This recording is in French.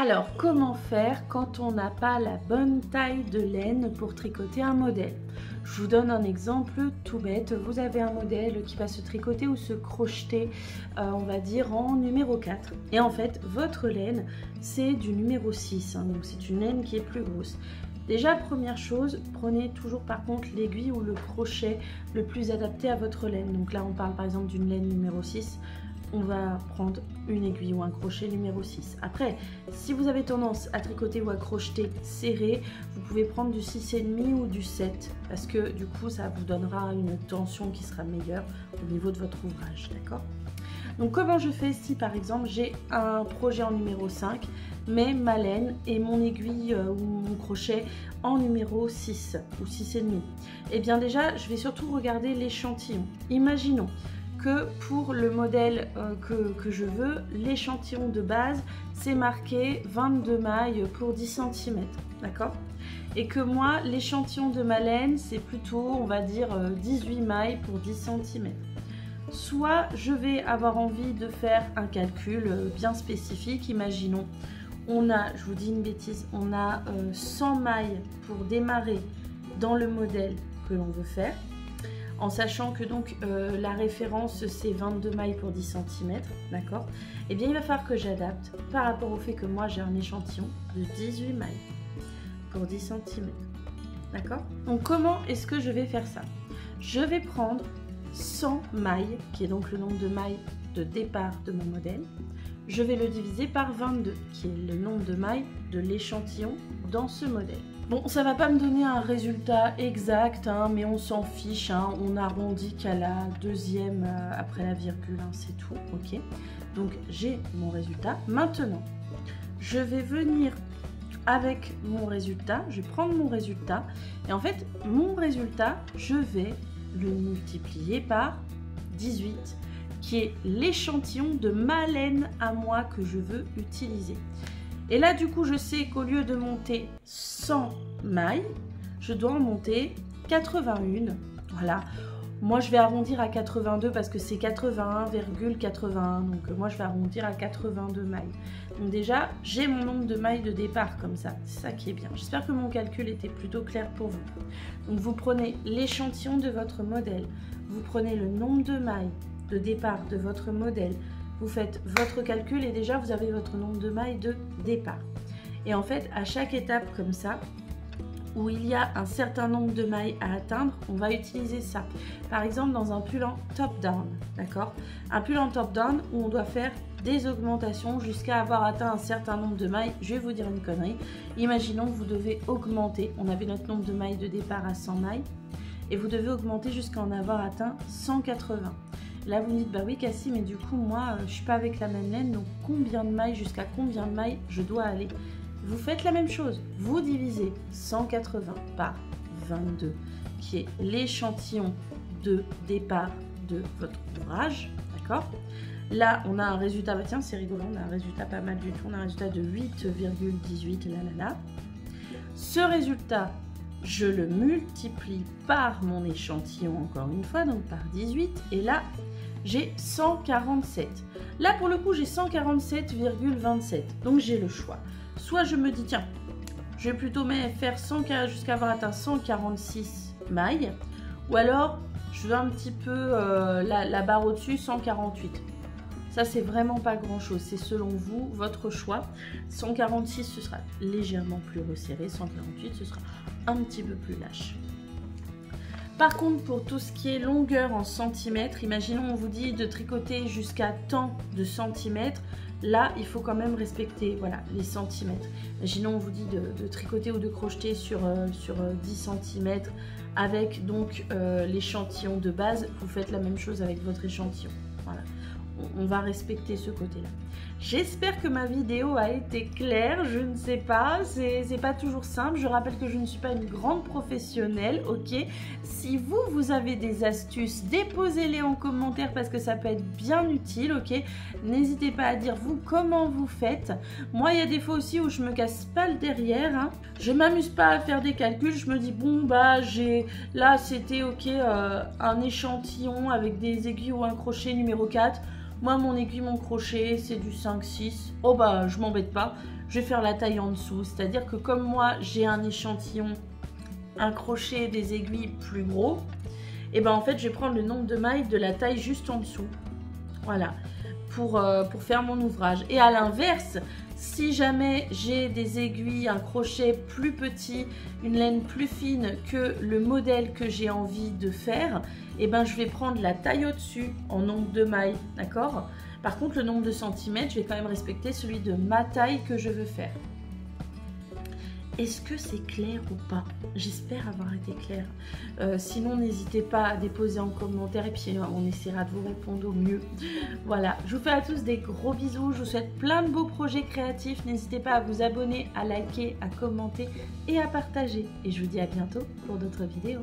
Alors, comment faire quand on n'a pas la bonne taille de laine pour tricoter un modèle? Je vous donne un exemple tout bête. Vous avez un modèle qui va se tricoter ou se crocheter, on va dire, en numéro 4. Et en fait, votre laine, c'est du numéro 6. Donc, c'est une laine qui est plus grosse. Déjà, première chose, prenez toujours par contre l'aiguille ou le crochet le plus adapté à votre laine. Donc là, on parle par exemple d'une laine numéro 6. On va prendre une aiguille ou un crochet numéro 6. Après, si vous avez tendance à tricoter ou à crocheter serré, vous pouvez prendre du 6,5 ou du 7 parce que du coup, ça vous donnera une tension qui sera meilleure au niveau de votre ouvrage, d'accord? Donc comment je fais si par exemple j'ai un projet en numéro 5, mais ma laine et mon aiguille ou mon crochet en numéro 6 ou 6,5? Eh bien déjà, je vais surtout regarder l'échantillon. Imaginons que pour le modèle que je veux, l'échantillon de base, c'est marqué 22 mailles pour 10 cm, d'accord? Et que moi, l'échantillon de ma laine, c'est plutôt, on va dire, 18 mailles pour 10 cm. Soit je vais avoir envie de faire un calcul bien spécifique, imaginons, on a, je vous dis une bêtise, on a 100 mailles pour démarrer dans le modèle que l'on veut faire, en sachant que donc la référence c'est 22 mailles pour 10 cm, d'accord? Et bien il va falloir que j'adapte par rapport au fait que moi j'ai un échantillon de 18 mailles pour 10 cm, d'accord? Donc comment est-ce que je vais faire ça? Je vais prendre 100 mailles, qui est donc le nombre de mailles de départ de mon modèle. Je vais le diviser par 22, qui est le nombre de mailles de l'échantillon dans ce modèle. Bon, ça va pas me donner un résultat exact, hein, mais on s'en fiche, hein, on arrondit qu'à la deuxième après la virgule, hein, c'est tout, ok? Donc j'ai mon résultat. Maintenant, je vais venir avec mon résultat, je vais prendre mon résultat, et en fait, mon résultat, je vais le multiplier par 18, qui est l'échantillon de ma laine à moi que je veux utiliser. Et là, du coup, je sais qu'au lieu de monter 100 mailles, je dois en monter 81. Voilà. Moi, je vais arrondir à 82 parce que c'est 81,81. Donc, moi, je vais arrondir à 82 mailles. Donc, déjà, j'ai mon nombre de mailles de départ comme ça. C'est ça qui est bien. J'espère que mon calcul était plutôt clair pour vous. Donc, vous prenez l'échantillon de votre modèle. Vous prenez le nombre de mailles de départ de votre modèle. Vous faites votre calcul et déjà vous avez votre nombre de mailles de départ. Et en fait, à chaque étape comme ça, où il y a un certain nombre de mailles à atteindre, on va utiliser ça. Par exemple, dans un pull en top-down, d'accord? Un pull en top-down où on doit faire des augmentations jusqu'à avoir atteint un certain nombre de mailles. Je vais vous dire une connerie. Imaginons que vous devez augmenter. On avait notre nombre de mailles de départ à 100 mailles et vous devez augmenter jusqu'à en avoir atteint 180. Là, vous me dites, bah oui, Cassie, mais du coup, moi, je suis pas avec la même laine, donc combien de mailles, jusqu'à combien de mailles je dois aller? Vous faites la même chose. Vous divisez 180 par 22, qui est l'échantillon de départ de votre ouvrage, d'accord? Là, on a un résultat, bah tiens, c'est rigolo, on a un résultat pas mal du tout, on a un résultat de 8,18, là. Ce résultat, je le multiplie par mon échantillon, encore une fois, donc par 18, et là, j'ai 147. Là, pour le coup, j'ai 147,27. Donc, j'ai le choix. Soit je me dis, tiens, je vais plutôt faire 100 jusqu'à avoir atteint 146 mailles. Ou alors, je veux un petit peu la barre au-dessus, 148. Ça, c'est vraiment pas grand-chose. C'est selon vous, votre choix. 146, ce sera légèrement plus resserré. 148, ce sera un petit peu plus lâche. Par contre, pour tout ce qui est longueur en centimètres, imaginons on vous dit de tricoter jusqu'à tant de centimètres, là il faut quand même respecter voilà, les centimètres. Imaginons on vous dit de tricoter ou de crocheter sur 10 cm avec donc l'échantillon de base, vous faites la même chose avec votre échantillon. Voilà. On va respecter ce côté-là. J'espère que ma vidéo a été claire, je ne sais pas, c'est pas toujours simple. Je rappelle que je ne suis pas une grande professionnelle, ok? Si vous avez des astuces, déposez-les en commentaire parce que ça peut être bien utile, ok? N'hésitez pas à dire vous comment vous faites. Moi, il y a des fois aussi où je me casse pas le derrière, hein. Je m'amuse pas à faire des calculs, je me dis bon bah là c'était ok un échantillon avec des aiguilles ou un crochet numéro 4. Moi, mon aiguille, mon crochet, c'est du 5-6. Oh bah, je m'embête pas. je vais faire la taille en dessous. C'est-à-dire que comme moi, j'ai un échantillon, un crochet, des aiguilles plus gros, et ben en fait, je vais prendre le nombre de mailles de la taille juste en dessous. Voilà, pour faire mon ouvrage. Et à l'inverse, si jamais j'ai des aiguilles, un crochet plus petit, une laine plus fine que le modèle que j'ai envie de faire, et ben je vais prendre la taille au-dessus en nombre de mailles, d'accord? Par contre, le nombre de centimètres, je vais quand même respecter celui de ma taille que je veux faire. Est-ce que c'est clair ou pas? J'espère avoir été claire. Sinon, n'hésitez pas à déposer en commentaire et puis on essaiera de vous répondre au mieux. Voilà, je vous fais à tous des gros bisous. Je vous souhaite plein de beaux projets créatifs. N'hésitez pas à vous abonner, à liker, à commenter et à partager. Et je vous dis à bientôt pour d'autres vidéos.